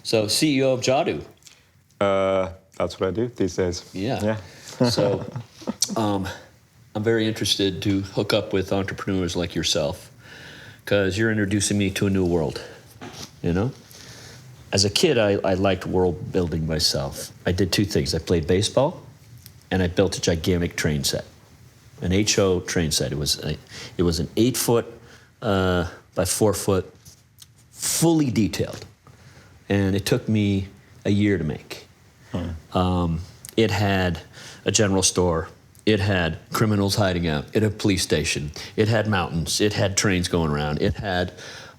So, CEO of JADU. That's what I do these days. Yeah. So, I'm very interested to hook up with entrepreneurs like yourself because you're introducing me to a new world, you know? As a kid, I liked world building myself. I did two things. I played baseball, and I built a gigantic train set, an HO train set. It was an 8-foot by 4-foot, fully detailed, and it took me a year to make. It had a general store. It had criminals hiding out. It had a police station. It had mountains. It had trains going around. It had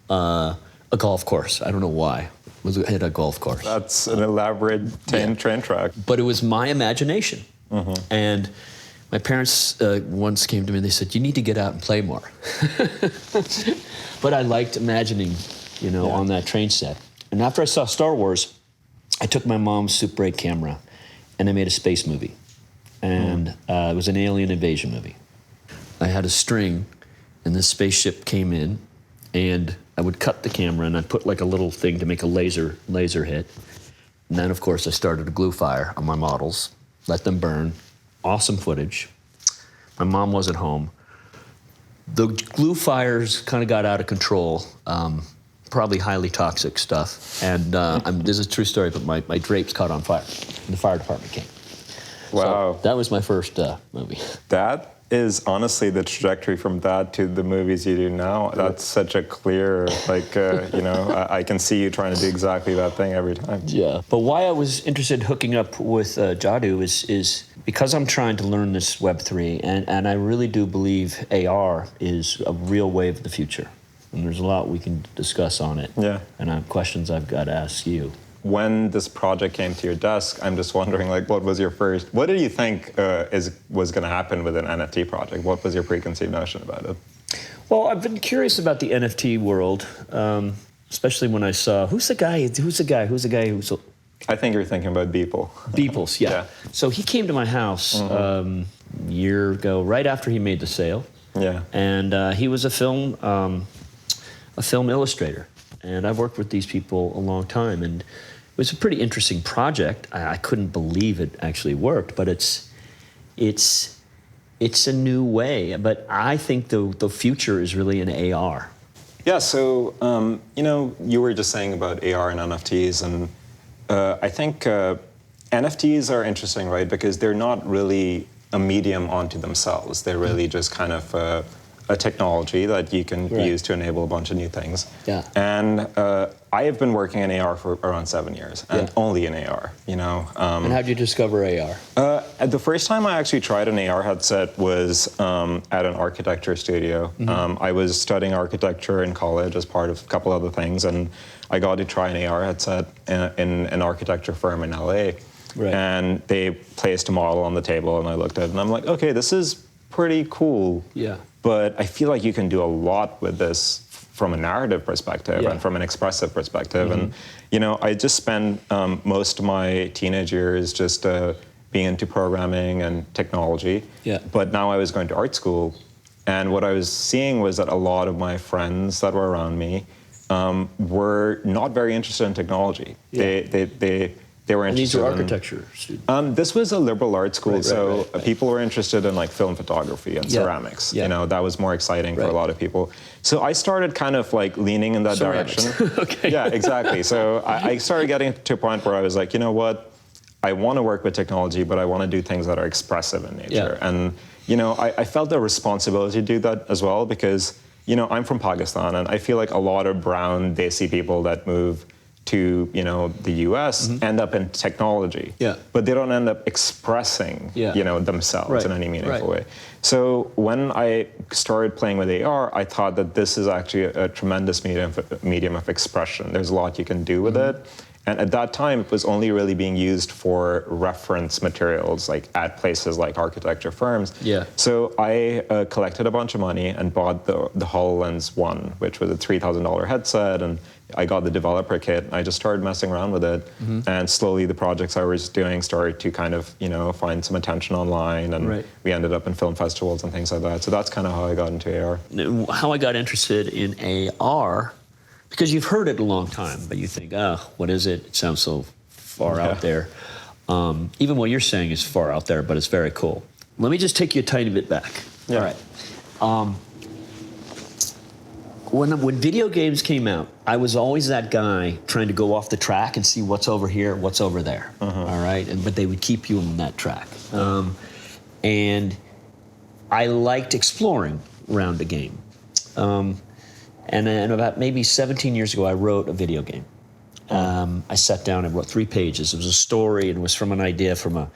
a golf course. I don't know why. It had a golf course. That's an elaborate train track. But it was my imagination. And my parents once came to me and they said, you need to get out and play more. But I liked imagining, on that train set. And after I saw Star Wars, I took my mom's Super 8 camera and I made a space movie. And it was an alien invasion movie. I had a string and this spaceship came in and I would cut the camera and I'd put like a little thing to make a laser hit. And then of course I started a glue fire on my models, let them burn. Awesome footage. My mom wasn't home. The glue fires kind of got out of control. Probably highly toxic stuff. And this is a true story, but my drapes caught on fire. And the fire department came. Wow. So that was my first movie. That is honestly the trajectory from that to the movies you do now. That's such a clear, I can see you trying to do exactly that thing every time. Yeah. But why I was interested in hooking up with JADU is because I'm trying to learn this Web3, and I really do believe AR is a real wave of the future. And there's a lot we can discuss on it. Yeah. And I have questions I've got to ask you. When this project came to your desk, I'm just wondering, what did you think was going to happen with an NFT project? What was your preconceived notion about it? Well, I've been curious about the NFT world, especially when I saw, who's the guy who's... I think you're thinking about Beeple. Beeples, yeah. So he came to my house a year ago, right after he made the sale. Yeah. And he was a film illustrator. And I've worked with these people a long time, and it was a pretty interesting project. I couldn't believe it actually worked, but it's a new way. But I think the future is really in AR. Yeah, so, you were just saying about AR and NFTs, and I think NFTs are interesting, right? Because they're not really a medium onto themselves. They're really just kind of a technology that you can use to enable a bunch of new things. Yeah. And I have been working in AR for around 7 years, and only in AR, And how did you discover AR? The first time I actually tried an AR headset was at an architecture studio. I was studying architecture in college as part of a couple other things, and I got to try an AR headset in an architecture firm in LA. Right. And they placed a model on the table, and I looked at it, and I'm like, okay, this is pretty cool. Yeah. But I feel like you can do a lot with this from a narrative perspective and from an expressive perspective. And, I just spent most of my teenage years just being into programming and technology. Yeah. But now I was going to art school. And what I was seeing was that a lot of my friends that were around me were not very interested in technology. Yeah. They were interested in... these are architecture students? This was a liberal art school, right. People were interested in film photography and ceramics. Yeah. That was more exciting for a lot of people. So I started kind of leaning in that ceramics. direction. Okay. Yeah, exactly. So I started getting to a point where I was like, you know what? I want to work with technology, but I want to do things that are expressive in nature. Yeah. And, I felt a responsibility to do that as well because, I'm from Pakistan, and I feel like a lot of brown, desi people that move to the US end up in technology, but they don't end up expressing themselves in any meaningful way. So when I started playing with AR, I thought that this is actually a tremendous medium of expression. There's a lot you can do with it. And at that time, it was only really being used for reference materials, at places like architecture firms. Yeah. So I collected a bunch of money and bought the HoloLens 1, which was a $3,000 headset, and I got the developer kit. I just started messing around with it, and slowly the projects I was doing started to kind of, find some attention online, and we ended up in film festivals and things like that. So that's kind of how I got into AR. How I got interested in AR because you've heard it a long time, but you think, oh, what is it? It sounds so far out there. Even what you're saying is far out there, but it's very cool. Let me just take you a tiny bit back. Yeah. All right. When video games came out, I was always that guy trying to go off the track and see what's over here, what's over there. All right, but they would keep you on that track. And I liked exploring around the game. And then about maybe 17 years ago, I wrote a video game. I sat down and wrote 3 pages. It was a story, and it was from an idea from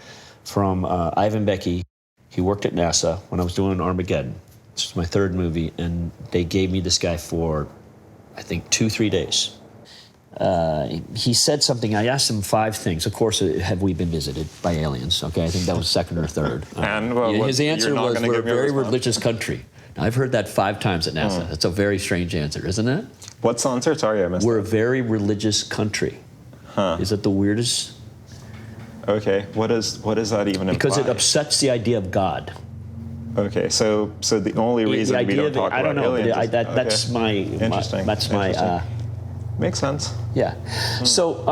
Ivan Becky. He worked at NASA when I was doing Armageddon. This was my 3rd movie, and they gave me this guy for, I think, 2-3 days. He said something. I asked him 5 things. Of course, have we been visited by aliens? Okay, I think that was 2nd or 3rd. And his answer was, we're a very response? religious country. Now, I've heard that 5 times at NASA. That's a very strange answer, isn't it? What's the answer? Sorry, I missed We're that. a very religious country. Is that the weirdest? Okay, what does that even imply? Because it upsets the idea of God. Okay, so the only reason we don't talk about aliens is... That's my... Interesting. That's my... Makes sense. Yeah. So,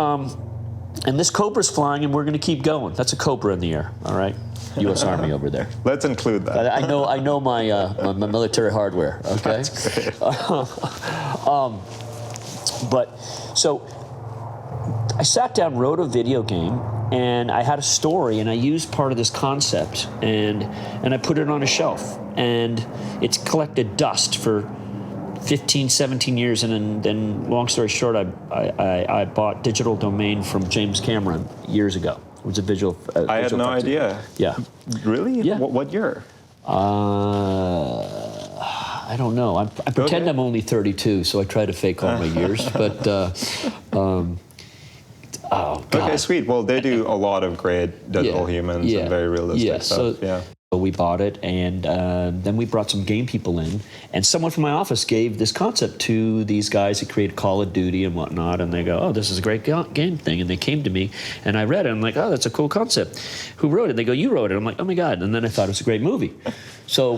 and this cobra's flying, and we're going to keep going. That's a cobra in the air, all right? U.S. Army over there. Let's include that. I know my military hardware, okay? That's great. But, so, I sat down, wrote a video game, and I had a story, and I used part of this concept, and I put it on a shelf, and it's collected dust for 15, 17 years, and then long story short, I bought digital domain from James Cameron years ago. It was a visual. I had no idea. Yeah. Really? Yeah. What year? I don't know. I pretend I'm only 32, so I try to fake all my years. But oh God. Okay, sweet. Well, they do a lot of great digital humans and very realistic stuff. So we bought it, and then we brought some game people in, and someone from my office gave this concept to these guys that create Call of Duty and whatnot, and they go, oh, this is a great game thing, and they came to me, and I read it, and I'm like, oh, that's a cool concept. Who wrote it? They go, you wrote it. I'm like, oh my God, and then I thought it was a great movie. So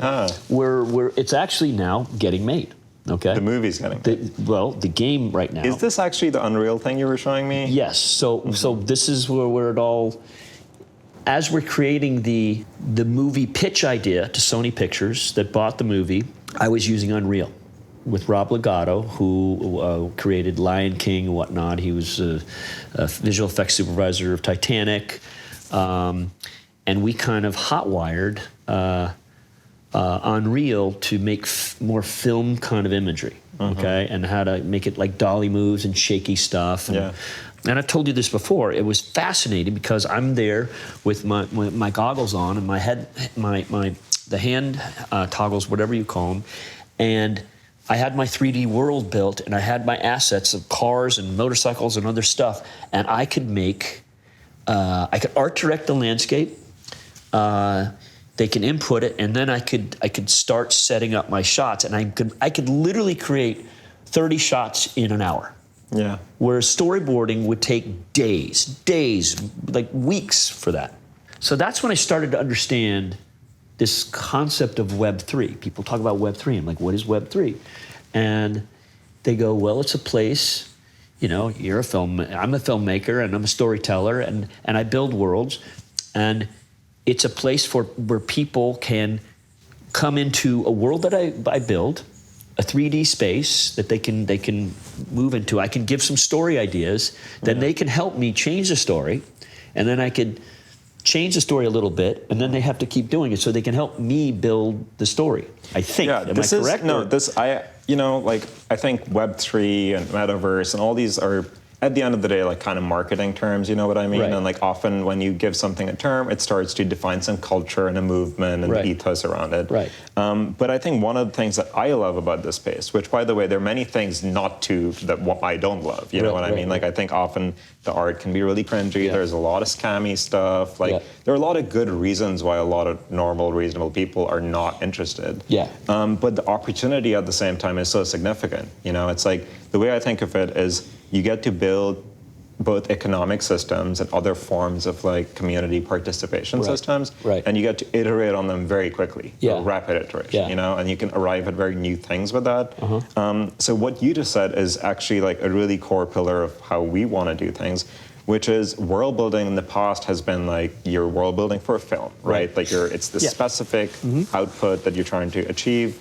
it's actually now getting made. Okay. The movie's getting made. The game right now. Is this actually the Unreal thing you were showing me? Yes. So this is where it all... As we're creating the movie pitch idea to Sony Pictures that bought the movie, I was using Unreal with Rob Legato, who created Lion King and whatnot. He was a visual effects supervisor of Titanic. And we kind of hot-wired Unreal to make more film kind of imagery, okay? And how to make it like dolly moves and shaky stuff. And I've told you this before. It was fascinating because I'm there with my goggles on and my head, the hand toggles, whatever you call them, and I had my 3D world built, and I had my assets of cars and motorcycles and other stuff, and I could art direct the landscape. They can input it, and then I could start setting up my shots, and I could literally create 30 shots in an hour. Yeah. Where storyboarding would take days, like weeks for that. So that's when I started to understand this concept of Web3. People talk about Web3. I'm like, what is Web3? And they go, well, it's a place, I'm a filmmaker and I'm a storyteller and I build worlds. And it's a place where people can come into a world that I build, a 3D space that they can move into. I can give some story ideas, then they can help me change the story, and then I could change the story a little bit, and then they have to keep doing it so they can help me build the story. I think. Yeah, Am I correct? I think Web3 and Metaverse and all these are, at the end of the day, like kind of marketing terms, you know what I mean? Right. And like often when you give something a term, it starts to define some culture and a movement and the ethos around it. Right. But I think one of the things that I love about this space, which by the way, there are many things that I don't love, you know what I mean? Like I think often the art can be really cringy. There's a lot of scammy stuff. Like there are a lot of good reasons why a lot of normal, reasonable people are not interested. Yeah. But the opportunity at the same time is so significant. It's like the way I think of it is you get to build both economic systems and other forms of like community participation systems, and you get to iterate on them very quickly, rapid iteration, you know, and you can arrive at very new things with that. So what you just said is actually like a really core pillar of how we want to do things, which is world building in the past has been like you're world building for a film, right? Like it's the specific output that you're trying to achieve.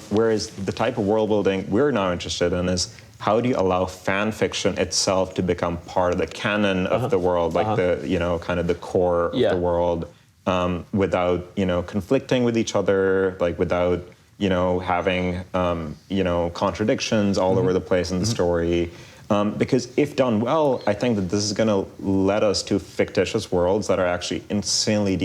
Whereas the type of world building we're now interested in is how do you allow fan fiction itself to become part of the canon of the world, like the, you know, kind of the core of the world, without, you know, conflicting with each other, like without, you know, having, you know, contradictions all over the place in the story. Because if done well, I think that this is going to lead us to fictitious worlds that are actually insanely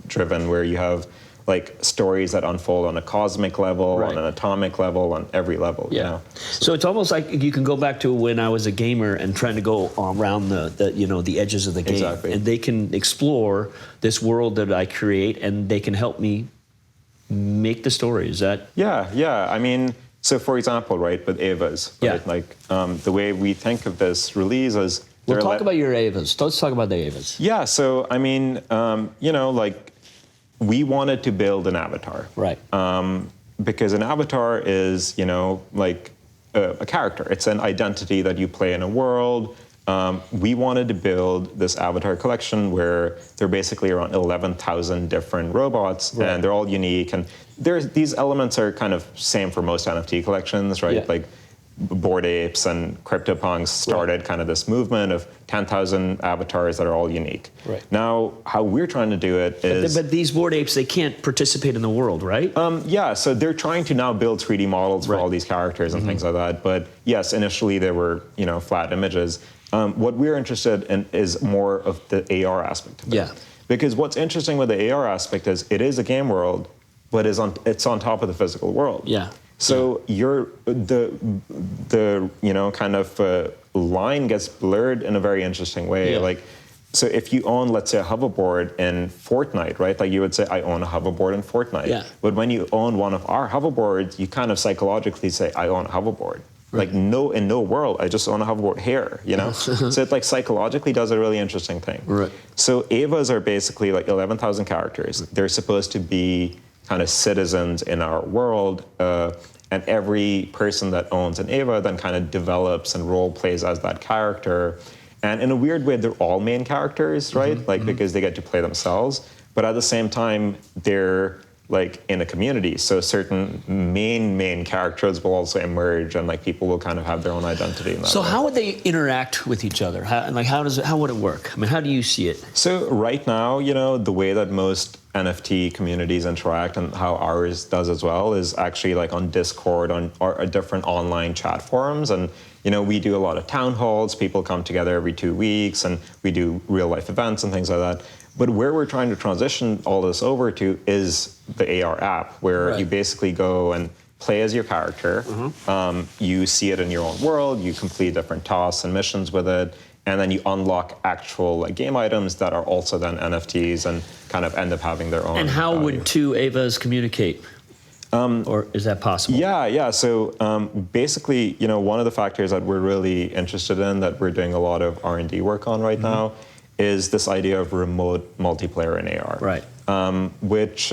driven, where you have like stories that unfold on a cosmic level, on an atomic level, on every level. You know? So it's almost like you can go back to when I was a gamer and trying to go around the you know, the edges of the game, and they can explore this world that I create, and they can help me make the story. Is that? Yeah. I mean, so for example, right, with AVAs, right, like the way we think of this release is. We'll talk about your AVAs. Let's talk about the AVAs. Yeah. So I mean, you know, like. We wanted to build an avatar, because an avatar is, you know, like a character. It's an identity that you play in a world. We wanted to build this avatar collection where there are basically around 11,000 different robots, and they're all unique. And these elements are kind of same for most NFT collections, right? Like Bored Apes and CryptoPunks started kind of this movement of 10,000 avatars that are all unique. Now, how we're trying to do it is... But these Bored Apes, they can't participate in the world, right? Yeah, so they're trying to now build 3D models for all these characters and things like that. But yes, initially they were, you know, flat images. What we're interested in is more of the AR aspect of it. Because what's interesting with the AR aspect is it is a game world, but it's on top of the physical world. So the you know, kind of line gets blurred in a very interesting way. Like, so if you own, let's say, a hoverboard in Fortnite, right? Like you would say, I own a hoverboard in Fortnite. But when you own one of our hoverboards, you kind of psychologically say, I own a hoverboard. Like in no world, I just own a hoverboard here, you know? So it like psychologically does a really interesting thing. So AVAs are basically like 11,000 characters. They're supposed to be kind of citizens in our world, and every person that owns an AVA then kind of develops and role plays as that character. And in a weird way, they're all main characters, right? Like because they get to play themselves, but at the same time, they're like in a community. So certain main characters will also emerge, and like people will kind of have their own identity in that So way. how would they interact with each other? How would it work? I mean, how do you see it? So right now, you know, the way that most NFT communities interact, and how ours does as well, is actually like on Discord, or different online chat forums. And you know, we do a lot of town halls. People come together every 2 weeks, and we do real life events and things like that. But where we're trying to transition all this over to is the AR app, where you basically go and play as your character. You see it in your own world. You complete different tasks and missions with it, and then you unlock actual like game items that are also then NFTs and kind of end up having their own. And how would two AVAs communicate? Or is that possible? Yeah. So basically, you know, one of the factors that we're really interested in, that we're doing a lot of R&D work on right now, is this idea of remote multiplayer in AR. Which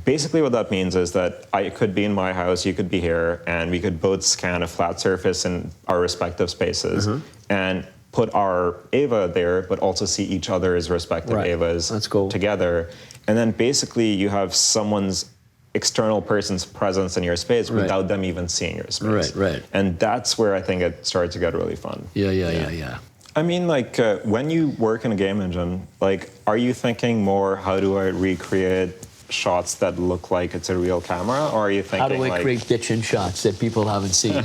basically what that means is that I could be in my house, you could be here, and we could both scan a flat surface in our respective spaces and put our AVA there, but also see each other's respective AVAs together. And then basically you have someone's external person's presence in your space without them even seeing your space. And that's where I think it starts to get really fun. Yeah. I mean, like, when you work in a game engine, like, are you thinking more, how do I recreate shots that look like it's a real camera? Or are you thinking, how do I create bitchin' shots that people haven't seen?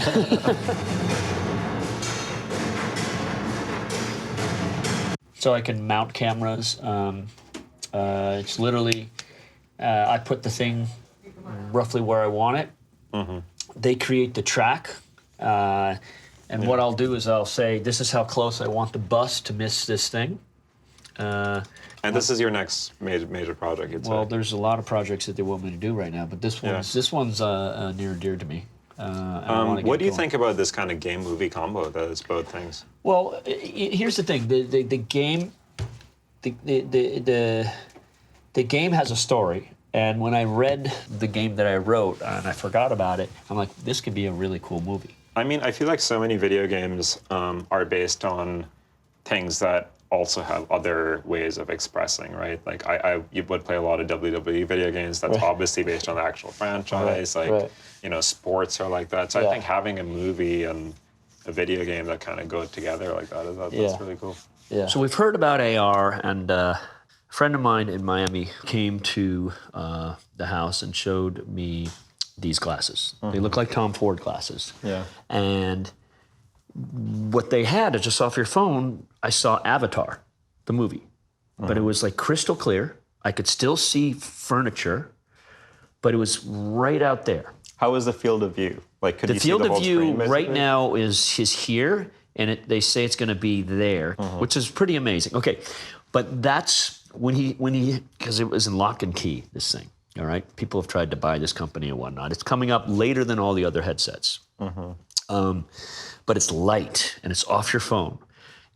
So I can mount cameras. It's literally, I put the thing roughly where I want it. They create the track. And what I'll do is I'll say, this is how close I want the bus to miss this thing. And this is your next major project, you'd say? Well, there's a lot of projects that they want me to do right now, but this one's near and dear to me. What do you think about this kind of game-movie combo that is both things? Well, here's the thing: the game, the game has a story. And when I read the game that I wrote and I forgot about it, I'm like, this could be a really cool movie. I mean, I feel like so many video games are based on things that also have other ways of expressing, right? Like you would play a lot of WWE video games that's obviously based on the actual franchise. Sports are like that. So I think having a movie and a video game that kind of go together like that's really cool. Yeah. So we've heard about AR, and a friend of mine in Miami came to the house and showed me these glasses. They look like Tom Ford glasses. Yeah. And what they had is just off your phone, I saw Avatar, the movie. But it was like crystal clear. I could still see furniture, but it was right out there. How was the field of view? Like, could you see the whole screen, field of view basically? right now is here, and they say it's going to be there, which is pretty amazing. Okay, but that's when he because it was in lock and key, this thing. All right, people have tried to buy this company and whatnot. It's coming up later than all the other headsets, but it's light and it's off your phone,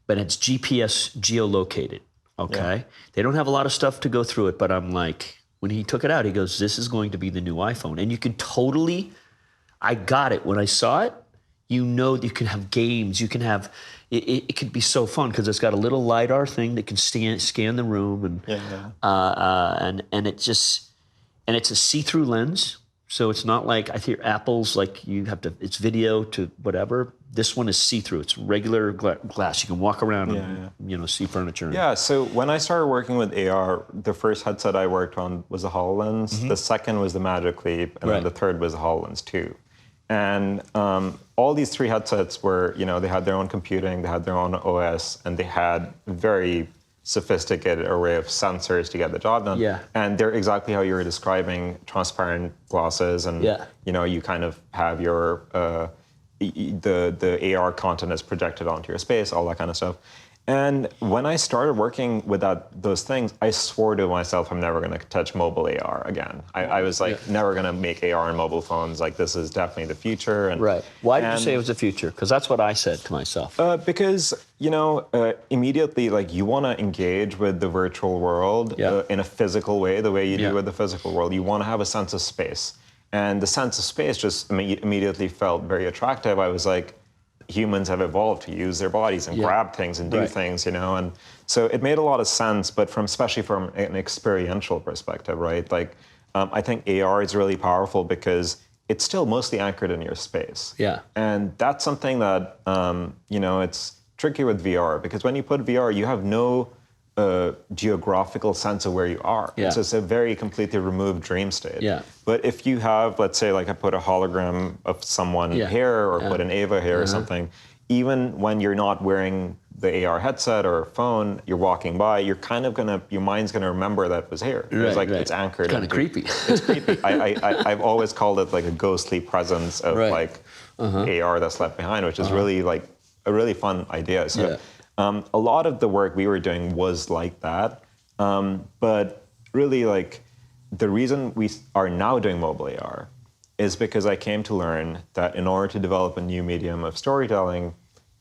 but it's GPS geolocated. Okay, they don't have a lot of stuff to go through it, but I'm like, when he took it out, he goes, "This is going to be the new iPhone," and you can totally. I got it when I saw it. You know, you can have games. You can have. It could be so fun because it's got a little LiDAR thing that can scan the room, and it just. And it's a see-through lens, so it's not like I hear Apple's like you have to. It's video to whatever. This one is see-through. It's regular glass. You can walk around and see furniture. Yeah. So when I started working with AR, the first headset I worked on was the HoloLens. The second was the Magic Leap, and then the third was the HoloLens 2. And all these three headsets were, they had their own computing, they had their own OS, and they had very sophisticated array of sensors to get the job done. Yeah. And they're exactly how you were describing, transparent glasses, and you kind of have your the AR content is projected onto your space, all that kind of stuff. And when I started working with those things, I swore to myself, I'm never going to touch mobile AR again. I was like, never going to make AR on mobile phones. Like, this is definitely the future. And, Why did you say it was the future? Because that's what I said to myself. Because, immediately, like, you want to engage with the virtual world in a physical way, the way you do with the physical world. You want to have a sense of space. And the sense of space just immediately felt very attractive. I was like, humans have evolved to use their bodies and grab things and do things, and so it made a lot of sense, but especially from an experiential perspective, right? Like, I think AR is really powerful because it's still mostly anchored in your space. Yeah. And that's something that, it's tricky with VR, because when you put VR, you have no geographical sense of where you are. It's just a very completely removed dream state. Yeah. But if you have, let's say, like I put a hologram of someone here, or put an AVA here or something, even when you're not wearing the AR headset or phone, you're walking by, you're kind of your mind's gonna remember that it was here. It's anchored. It's kind of creepy. It's creepy. I've always called it like a ghostly presence of AR that's left behind, which is really like a really fun idea. So. A lot of the work we were doing was like that, but really, like, the reason we are now doing mobile AR is because I came to learn that in order to develop a new medium of storytelling,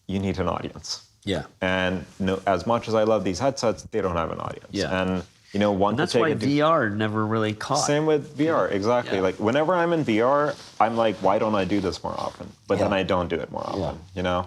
you need an audience. Yeah. And as much as I love these headsets, they don't have an audience. Yeah. And that's why VR never really caught. Same with VR, exactly. Yeah. Like, whenever I'm in VR, I'm like, why don't I do this more often? But then I don't do it more often. Yeah.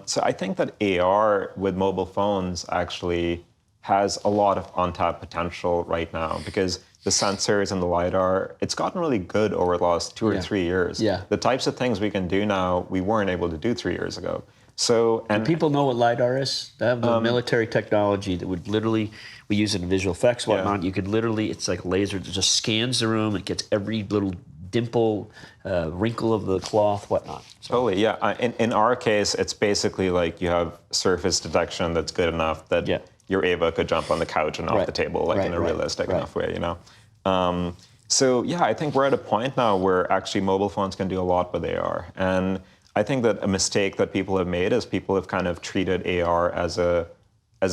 So I think that AR with mobile phones actually has a lot of untapped potential right now, because the sensors and the LiDAR, it's gotten really good over the last 2 or 3 years. Yeah. The types of things we can do now, we weren't able to do 3 years ago. So, and do people know what LiDAR is? They have the military technology that would literally, we use it in visual effects, whatnot. You could literally, it's like laser, it just scans the room, it gets every little dimple, wrinkle of the cloth, whatnot. So. Totally, yeah. In our case, it's basically like you have surface detection that's good enough that your AVA could jump on the couch and off the table, like in a realistic enough way, So yeah, I think we're at a point now where actually mobile phones can do a lot with AR. And I think that a mistake that people have made is people have kind of treated AR as a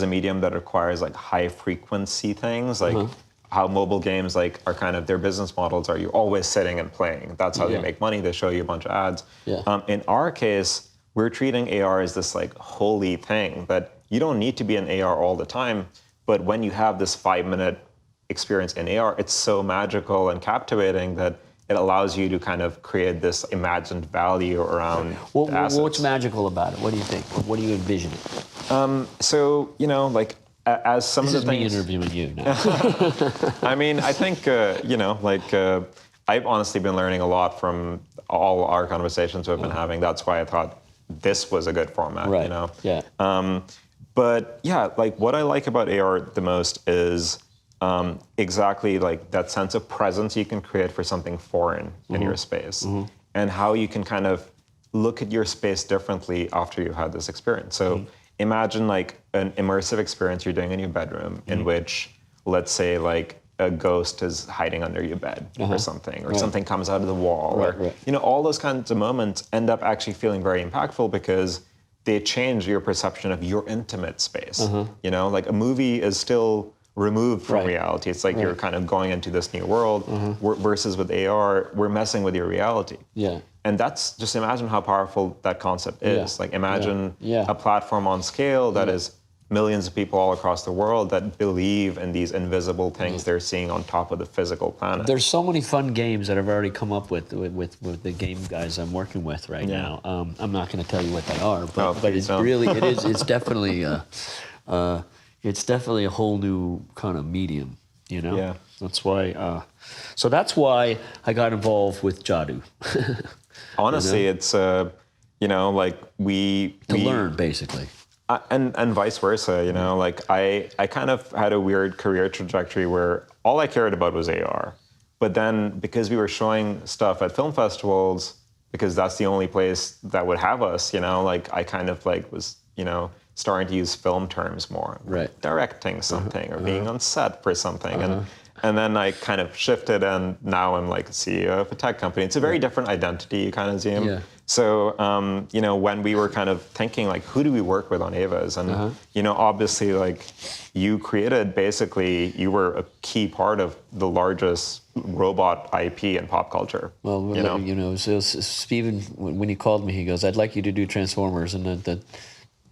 medium that requires like high frequency things, like how mobile games like are kind of their business models are you're always sitting and playing. That's how they make money. They show you a bunch of ads. Yeah. In our case, we're treating AR as this like holy thing that you don't need to be in AR all the time. But when you have this 5-minute experience in AR, it's so magical and captivating that it allows you to kind of create this imagined value around assets. What's magical about it? What do you think? What do you envision it? So, you know, like as some This of the is me things... interviewing you now. I mean, I think, you know, like I've honestly been learning a lot from all our conversations we've been having. That's why I thought this was a good format, you know? Yeah. But yeah, like what I like about AR the most is exactly like that sense of presence you can create for something foreign in your space, and how you can kind of look at your space differently after you've had this experience. So imagine like an immersive experience you're doing in your bedroom in which, let's say, like a ghost is hiding under your bed or something, or something comes out of the wall, or you know, all those kinds of moments end up actually feeling very impactful because they change your perception of your intimate space. You know, like a movie is still removed from reality. It's like you're kind of going into this new world, versus with AR, we're messing with your reality. Yeah. And that's, just imagine how powerful that concept is. Like imagine a platform on scale that is millions of people all across the world that believe in these invisible things they're seeing on top of the physical planet. There's so many fun games that I've already come up with the game guys I'm working with right now. I'm not going to tell you what they are, but it's really, it's definitely a whole new kind of medium, you know? Yeah. That's why, so that's why I got involved with JADU. Honestly, you know? It's, you know, like we learn, basically. And vice versa, you know, like I kind of had a weird career trajectory where all I cared about was AR. But then because we were showing stuff at film festivals, because that's the only place that would have us, you know, like I kind of like was, you know, starting to use film terms more. Like directing something or being on set for something. And then I kind of shifted, and now I'm like CEO of a tech company. It's a very different identity, kind of Zoom. Yeah. So, you know, when we were kind of thinking, like, who do we work with on AVAs? And, you know, obviously, like, you created, basically, you were a key part of the largest robot IP in pop culture. Well, you know, so Steven, when he called me, he goes, "I'd like you to do Transformers." And then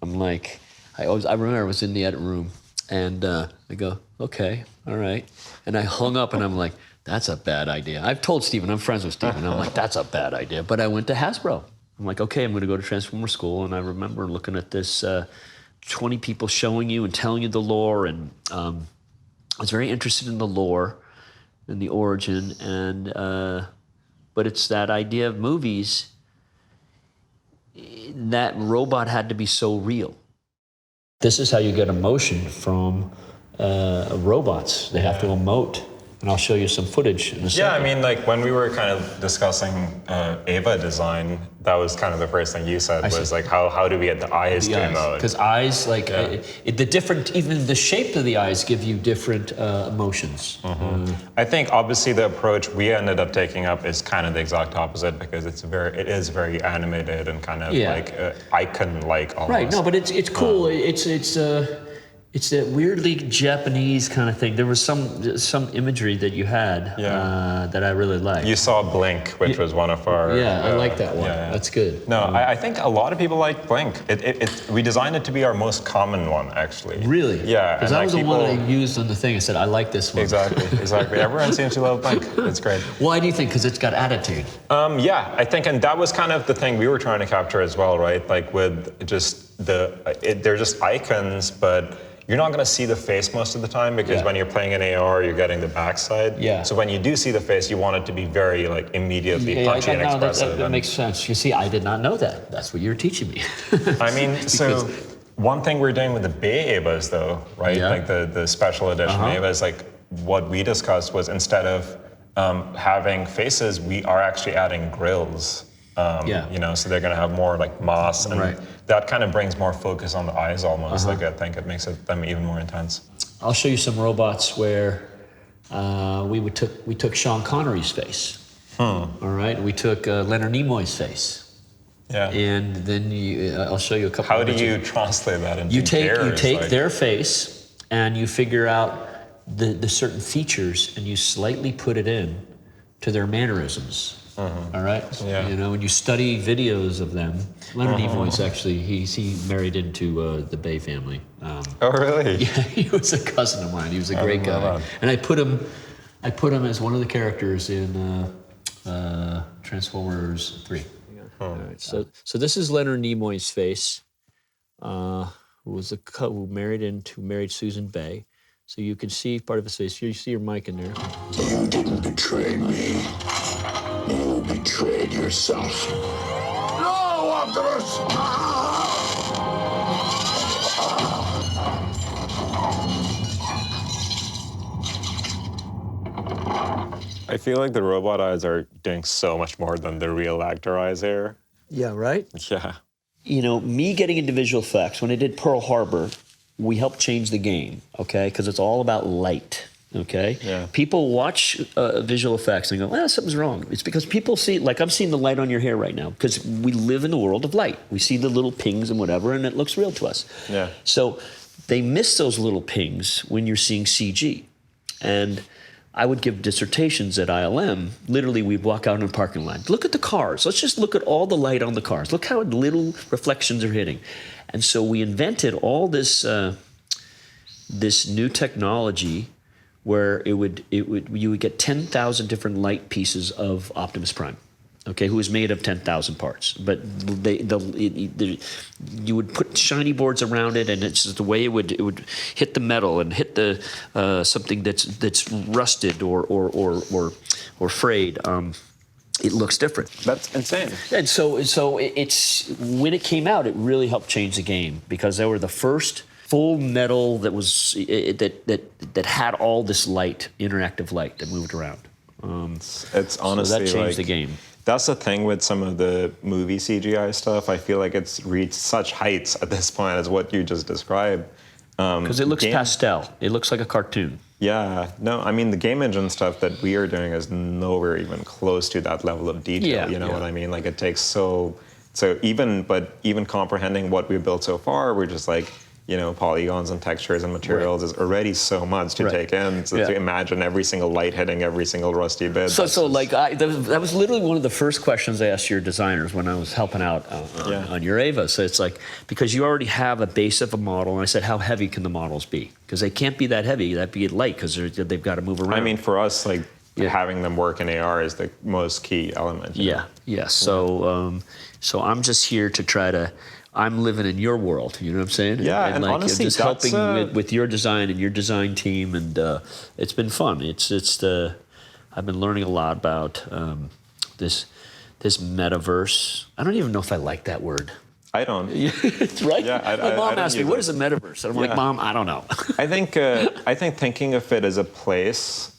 I'm like, I remember I was in the edit room, and I go, "Okay, all right." And I hung up, and I'm like, "That's a bad idea." I've told Steven, I'm friends with Steven, I'm like, "That's a bad idea." But I went to Hasbro. I'm like, "Okay, I'm going to go to Transformer School." And I remember looking at this 20 people showing you and telling you the lore, and I was very interested in the lore and the origin, and but it's that idea of movies, that robot had to be so real. This is how you get emotion from robots. They have to emote. And I'll show you some footage in a second. Yeah, I mean, like when we were kind of discussing AVA design, that was kind of the first thing you said was like, how do we get the eyes to emote? Because eyes, like the different, even the shape of the eyes give you different emotions. I think obviously the approach we ended up taking up is kind of the exact opposite, because it is very animated and kind of like icon-like almost. Right. No, but it's cool. It's that weirdly Japanese kind of thing. There was some imagery that you had that I really liked. You saw Blink, which was one of our... Yeah, I like that one. That's good. No, I think a lot of people like Blink. We designed it to be our most common one, actually. Really? Yeah. Because that was the one I used on the thing. I said, I like this one. Exactly. Everyone seems to love Blink. It's great. Why do you think? Because it's got attitude. Yeah, I think, and that was kind of the thing we were trying to capture as well, right? Like with just they're just icons, but you're not going to see the face most of the time, because when you're playing in AR, you're getting the backside. Yeah. So when you do see the face, you want it to be very like immediately punchy and expressive. That makes sense. You see, I did not know that. That's what you're teaching me. I mean, so one thing we're doing with the Bay AVAs, though, right? Like the special edition AVAs, like what we discussed was, instead of having faces, we are actually adding grills. You know, so they're going to have more like moss, and that kind of brings more focus on the eyes almost. Like I think it makes them even more intense. I'll show you some robots where we took Sean Connery's face. All right, we took Leonard Nimoy's face. Yeah, and then I'll show you a couple. How do you translate that into? You take their face and you figure out the certain features and you slightly put it in to their mannerisms. All right. Yeah. You know, when you study videos of them, Leonard Nimoy's actually he married into the Bay family. Oh, really? Yeah, he was a cousin of mine. He was a great guy, and I put him as one of the characters in Transformers 3. All right. So this is Leonard Nimoy's face, who married Susan Bay. So you can see part of his face. You see your mic in there. You didn't betray me. You betrayed yourself. No, Optimus! I feel like the robot eyes are doing so much more than the real actor eyes here. Yeah, right? Yeah. You know, me getting into visual effects, when I did Pearl Harbor, we helped change the game, okay? Because it's all about light, okay? Yeah. People watch visual effects and go, well, something's wrong. It's because people see, like I'm seeing the light on your hair right now, because we live in a world of light. We see the little pings and whatever, and it looks real to us. Yeah. So they miss those little pings when you're seeing CG. And I would give dissertations at ILM. Literally, we'd walk out in a parking lot. Look at the cars. Let's just look at all the light on the cars. Look how little reflections are hitting. And so we invented all this this new technology where you would get 10,000 different light pieces of Optimus Prime. Okay, who is made of 10,000 parts, but you would put shiny boards around it, and it's just the way it would hit the metal and hit the something that's rusted or frayed. It looks different. That's insane. And so it's when it came out, it really helped change the game because they were the first full metal that was that had all this light, interactive light that moved around. It's honestly so that changed the game. That's the thing with some of the movie CGI stuff. I feel like it's reached such heights at this point as what you just described. Because it looks pastel. It looks like a cartoon. Yeah. No, I mean, the game engine stuff that we are doing is nowhere even close to that level of detail. Yeah, you know what I mean? Like, it takes so even comprehending what we've built so far, we're just like, you know, polygons and textures and materials is already so much to take in. So to imagine every single light hitting every single rusty bit. That was literally one of the first questions I asked your designers when I was helping out on your AVAs. So it's like, because you already have a base of a model, and I said, how heavy can the models be? Because they can't be that heavy. That'd be light because they've got to move around. I mean, for us, like, having them work in AR is the most key element. Yeah. So I'm just here to try to. I'm living in your world, you know what I'm saying? Yeah, and like, honestly, just helping with your design and your design team, and it's been fun. I've been learning a lot about this metaverse. I don't even know if I like that word. I don't. Right? Yeah, my mom asked me, "What is a metaverse?" And I'm like, "Mom, I don't know." I think thinking of it as a place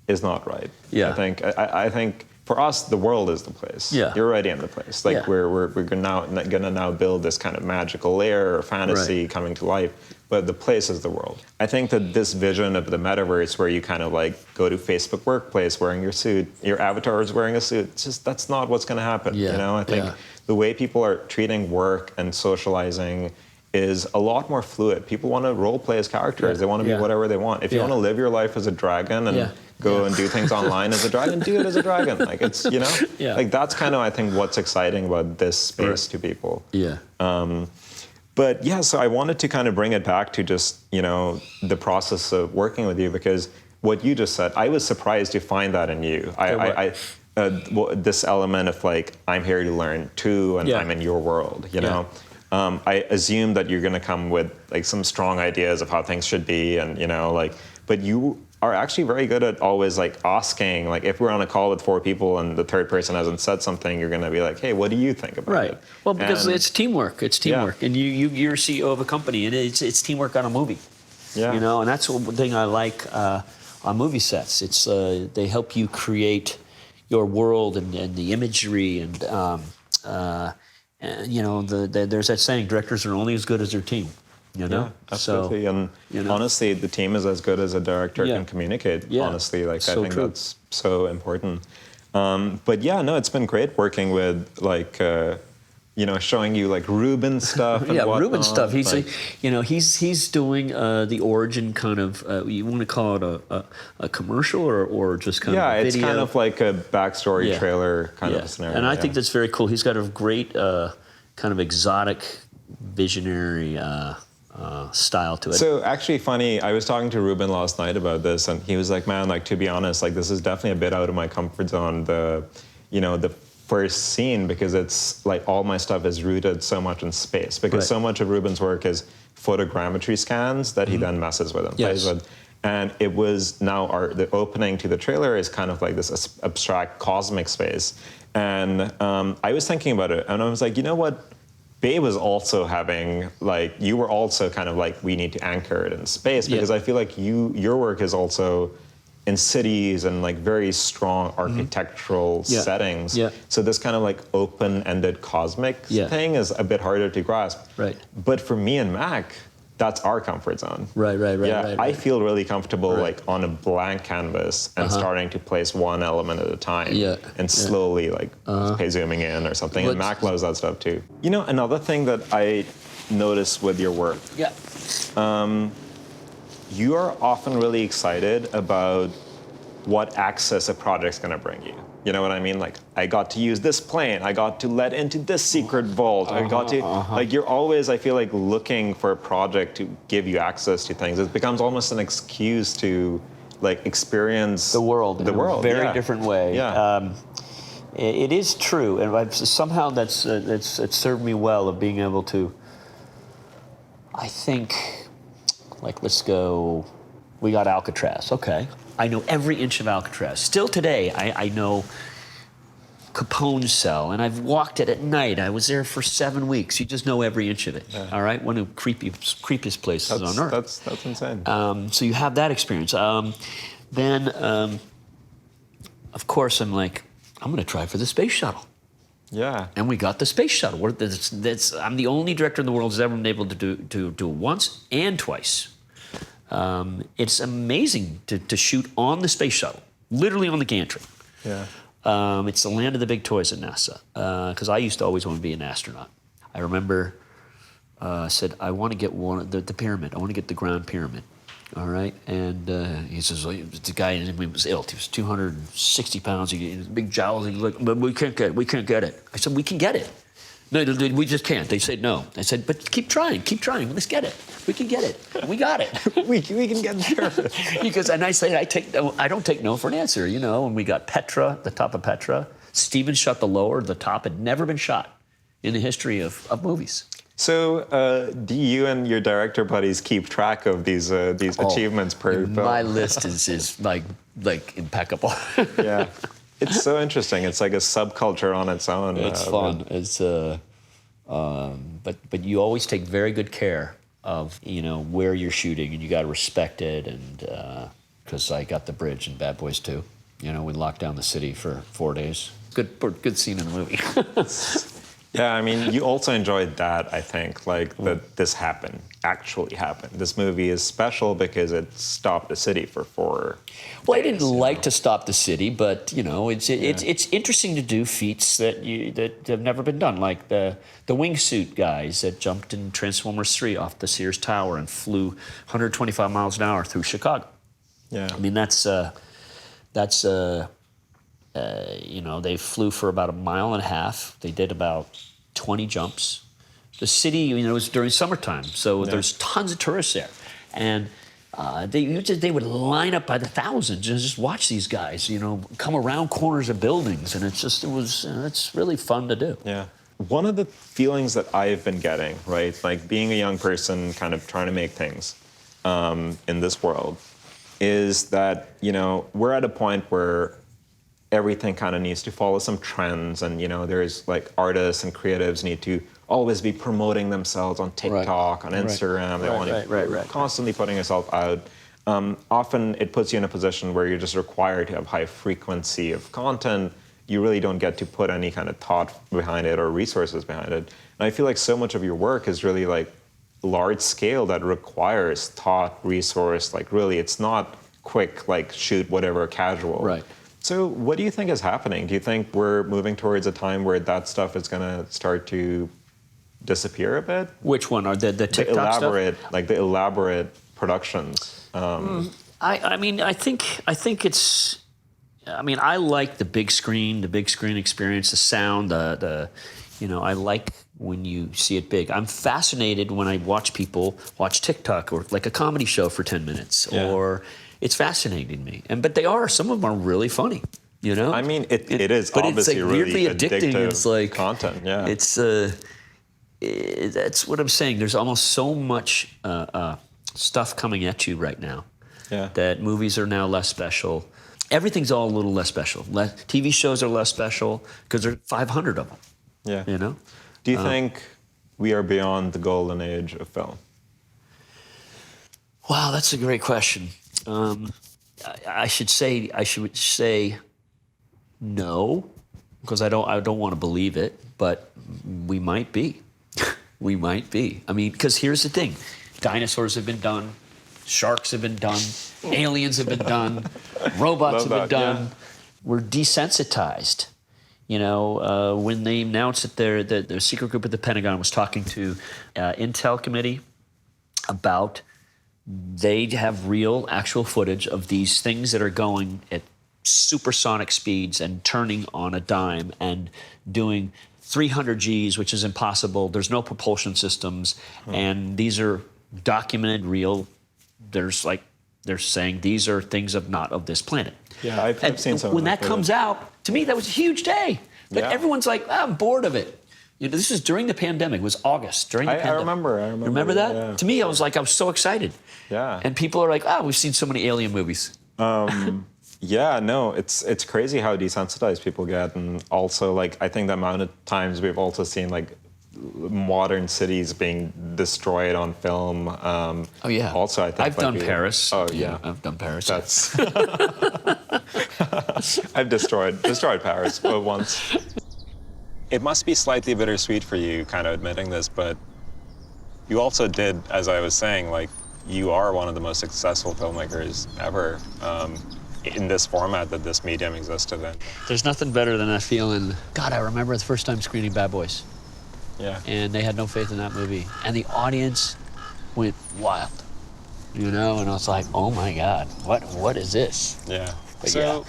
is not right. Yeah. I think. For us, the world is the place. Yeah. You're already in the place. Like we're gonna now build this kind of magical layer or fantasy coming to life, but the place is the world. I think that this vision of the metaverse where you kind of like go to Facebook Workplace wearing your suit, your avatar is wearing a suit, it's just that's not what's gonna happen. Yeah. You know, I think the way people are treating work and socializing is a lot more fluid. People want to role play as characters. They want to be whatever they want. If you want to live your life as a dragon and go and do things online as a dragon, do it as a dragon. Like, it's, you know, like that's kind of, I think, what's exciting about this space to people. Yeah. But yeah, so I wanted to kind of bring it back to just, you know, the process of working with you, because what you just said, I was surprised to find that in you. This element of like, I'm here to learn too, and I'm in your world, you know. I assume that you're going to come with like some strong ideas of how things should be, and you know, like, but you are actually very good at always like asking, like if we're on a call with 4 people and the third person hasn't said something, you're going to be like, hey, what do you think about it? Well, because it's teamwork. It's teamwork, and you're CEO of a company, and it's teamwork on a movie. Yeah. You know, and that's one thing I like on movie sets. It's they help you create your world and the imagery and you know, there's that saying, directors are only as good as their team, you know? Yeah, absolutely. So, and honestly, the team is as good as a director can communicate, honestly. Like, I think that's so important. But yeah, no, it's been great working with, like, showing you like Ruben stuff. And yeah, whatnot. Ruben stuff. He's like, he's doing the origin kind of. You want to call it a commercial or just kind of a video? It's kind of like a backstory trailer kind of scenario. And I think that's very cool. He's got a great kind of exotic, visionary style to it. So actually funny, I was talking to Ruben last night about this, and he was like, man, like, to be honest, like, this is definitely a bit out of my comfort zone, the first scene, because it's like all my stuff is rooted so much in space, because so much of Ruben's work is photogrammetry scans that he then messes with and plays with. And it was now the opening to the trailer is kind of like this abstract cosmic space. And I was thinking about it, and I was like, you know what? Babe was also having, like, you were also kind of like, we need to anchor it in space, because I feel like your work is also in cities and like very strong architectural settings. So this kind of like open-ended cosmic thing is a bit harder to grasp. But for me and Mac, that's our comfort zone. Right. I feel really comfortable like on a blank canvas and starting to place one element at a time and slowly like zooming in or something. And Mac loves that stuff too. Another thing that I notice with your work, you are often really excited about what access a project's gonna bring you. You know what I mean? Like, I got to use this plane. I got to let into this secret vault. I got to, like, you're always, I feel like, looking for a project to give you access to things. It becomes almost an excuse to, like, experience the world in a very different way. It is true, and somehow that's served me well of being able to, I think, like, let's go, we got Alcatraz, okay. I know every inch of Alcatraz. Still today, I know Capone's cell, and I've walked it at night. I was there for 7 weeks. You just know every inch of it, all right? One of the creepiest places on Earth. That's insane. So you have that experience. Then, of course, I'm like, I'm going to try for the space shuttle. Yeah. And we got the space shuttle. I'm the only director in the world who's ever been able to do it once and twice. It's amazing to shoot on the space shuttle, literally on the gantry. It's the land of the big toys at NASA, because I used to always want to be an astronaut. I remember said, I want to get the pyramid. I want to get the ground pyramid. All right, and he says, well, the guy was ill. He was 260 pounds. He had big jowls. He's like, but we can't get it. I said, we can get it. No, we just can't. They said no. I said, but keep trying. Let's get it. We can get it. We got it. we can get there. And I say, I don't take no for an answer, And we got Petra, the top of Petra. Stephen shot the lower. The top had never been shot in the history of movies. So, do you and your director buddies keep track of these achievements per film? My list is like impeccable. Yeah. It's so interesting. It's like a subculture on its own. It's fun. It's but you always take very good care of where you're shooting, and you got to respect it. And because I got the bridge in Bad Boys 2, we locked down the city for 4 days. Good scene in the movie. Yeah, I mean, you also enjoyed that, I think, like that this actually happened. This movie is special because it stopped the city for 4 Well, I didn't like to stop the city, but it's interesting to do feats that have never been done, like the wingsuit guys that jumped in Transformers 3 off the Sears Tower and flew 125 miles an hour through Chicago. Yeah, I mean that's they flew for about 1.5 miles. They did about 20 jumps. The city, it was during summertime, so there's tons of tourists there, and they would line up by the thousands and just watch these guys, come around corners of buildings, and it's really fun to do. Yeah. One of the feelings that I've been getting, right, like being a young person, kind of trying to make things in this world, is that we're at a point where everything kind of needs to follow some trends, and there's like artists and creatives need to always be promoting themselves on TikTok, on Instagram. They want to constantly putting yourself out. Often it puts you in a position where you're just required to have high frequency of content. You really don't get to put any kind of thought behind it or resources behind it. And I feel like so much of your work is really like large scale that requires thought, resource. Like really, it's not quick, like shoot whatever, casual. Right. So what do you think is happening? Do you think we're moving towards a time where that stuff is going to start to disappear a bit? Which one? Are the TikTok The elaborate, stuff? like the elaborate productions. I mean, I think it's. I mean, I like the big screen experience, the sound, I like when you see it big. I'm fascinated when I watch people watch TikTok or like a comedy show for 10 minutes, or it's fascinating to me. But some of them are really funny, I mean, it is but obviously it's like really weirdly addicting. It's like content, yeah. It's that's what I'm saying. There's almost so much stuff coming at you right now that movies are now less special. Everything's all a little less special. TV shows are less special because there are 500 of them. Yeah. Do you think we are beyond the golden age of film? Wow, that's a great question. I should say no, because I don't want to believe it, but we might be. We might be. I mean, because here's the thing: dinosaurs have been done, sharks have been done, aliens have been done, robots have been done. Yeah. We're desensitized. When they announced that the secret group at the Pentagon was talking to Intel committee about, they have real, actual footage of these things that are going at supersonic speeds and turning on a dime and doing 300 Gs, which is impossible. There's no propulsion systems, and these are documented, real. They're saying these are things not of this planet. Yeah, I've seen some. When that comes out, to me, that was a huge day. But everyone's like, I'm bored of it. This is during the pandemic. It was August, during the pandemic. I remember. Remember that? Yeah. To me, I was so excited. Yeah. And people are like, we've seen so many alien movies. Yeah, no, it's crazy how desensitized people get. And also, I think the amount of times we've also seen, modern cities being destroyed on film. Also, I think I've done Paris. Oh yeah, I've done Paris. That's. I've destroyed Paris once. It must be slightly bittersweet for you, kind of admitting this, but you also did, as I was saying, you are one of the most successful filmmakers ever in this format that this medium existed in. There's nothing better than that feeling. God, I remember the first time screening Bad Boys. Yeah. And they had no faith in that movie. And the audience went wild, and I was like, oh my God, what is this? Yeah. So,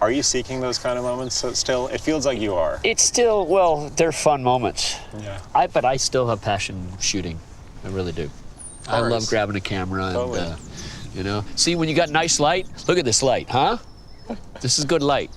are you seeking those kind of moments still? It feels like you are. It's still, they're fun moments. Yeah. But I still have passion shooting. I really do. I love grabbing a camera and, see, when you got nice light, look at this light, huh? This is good light.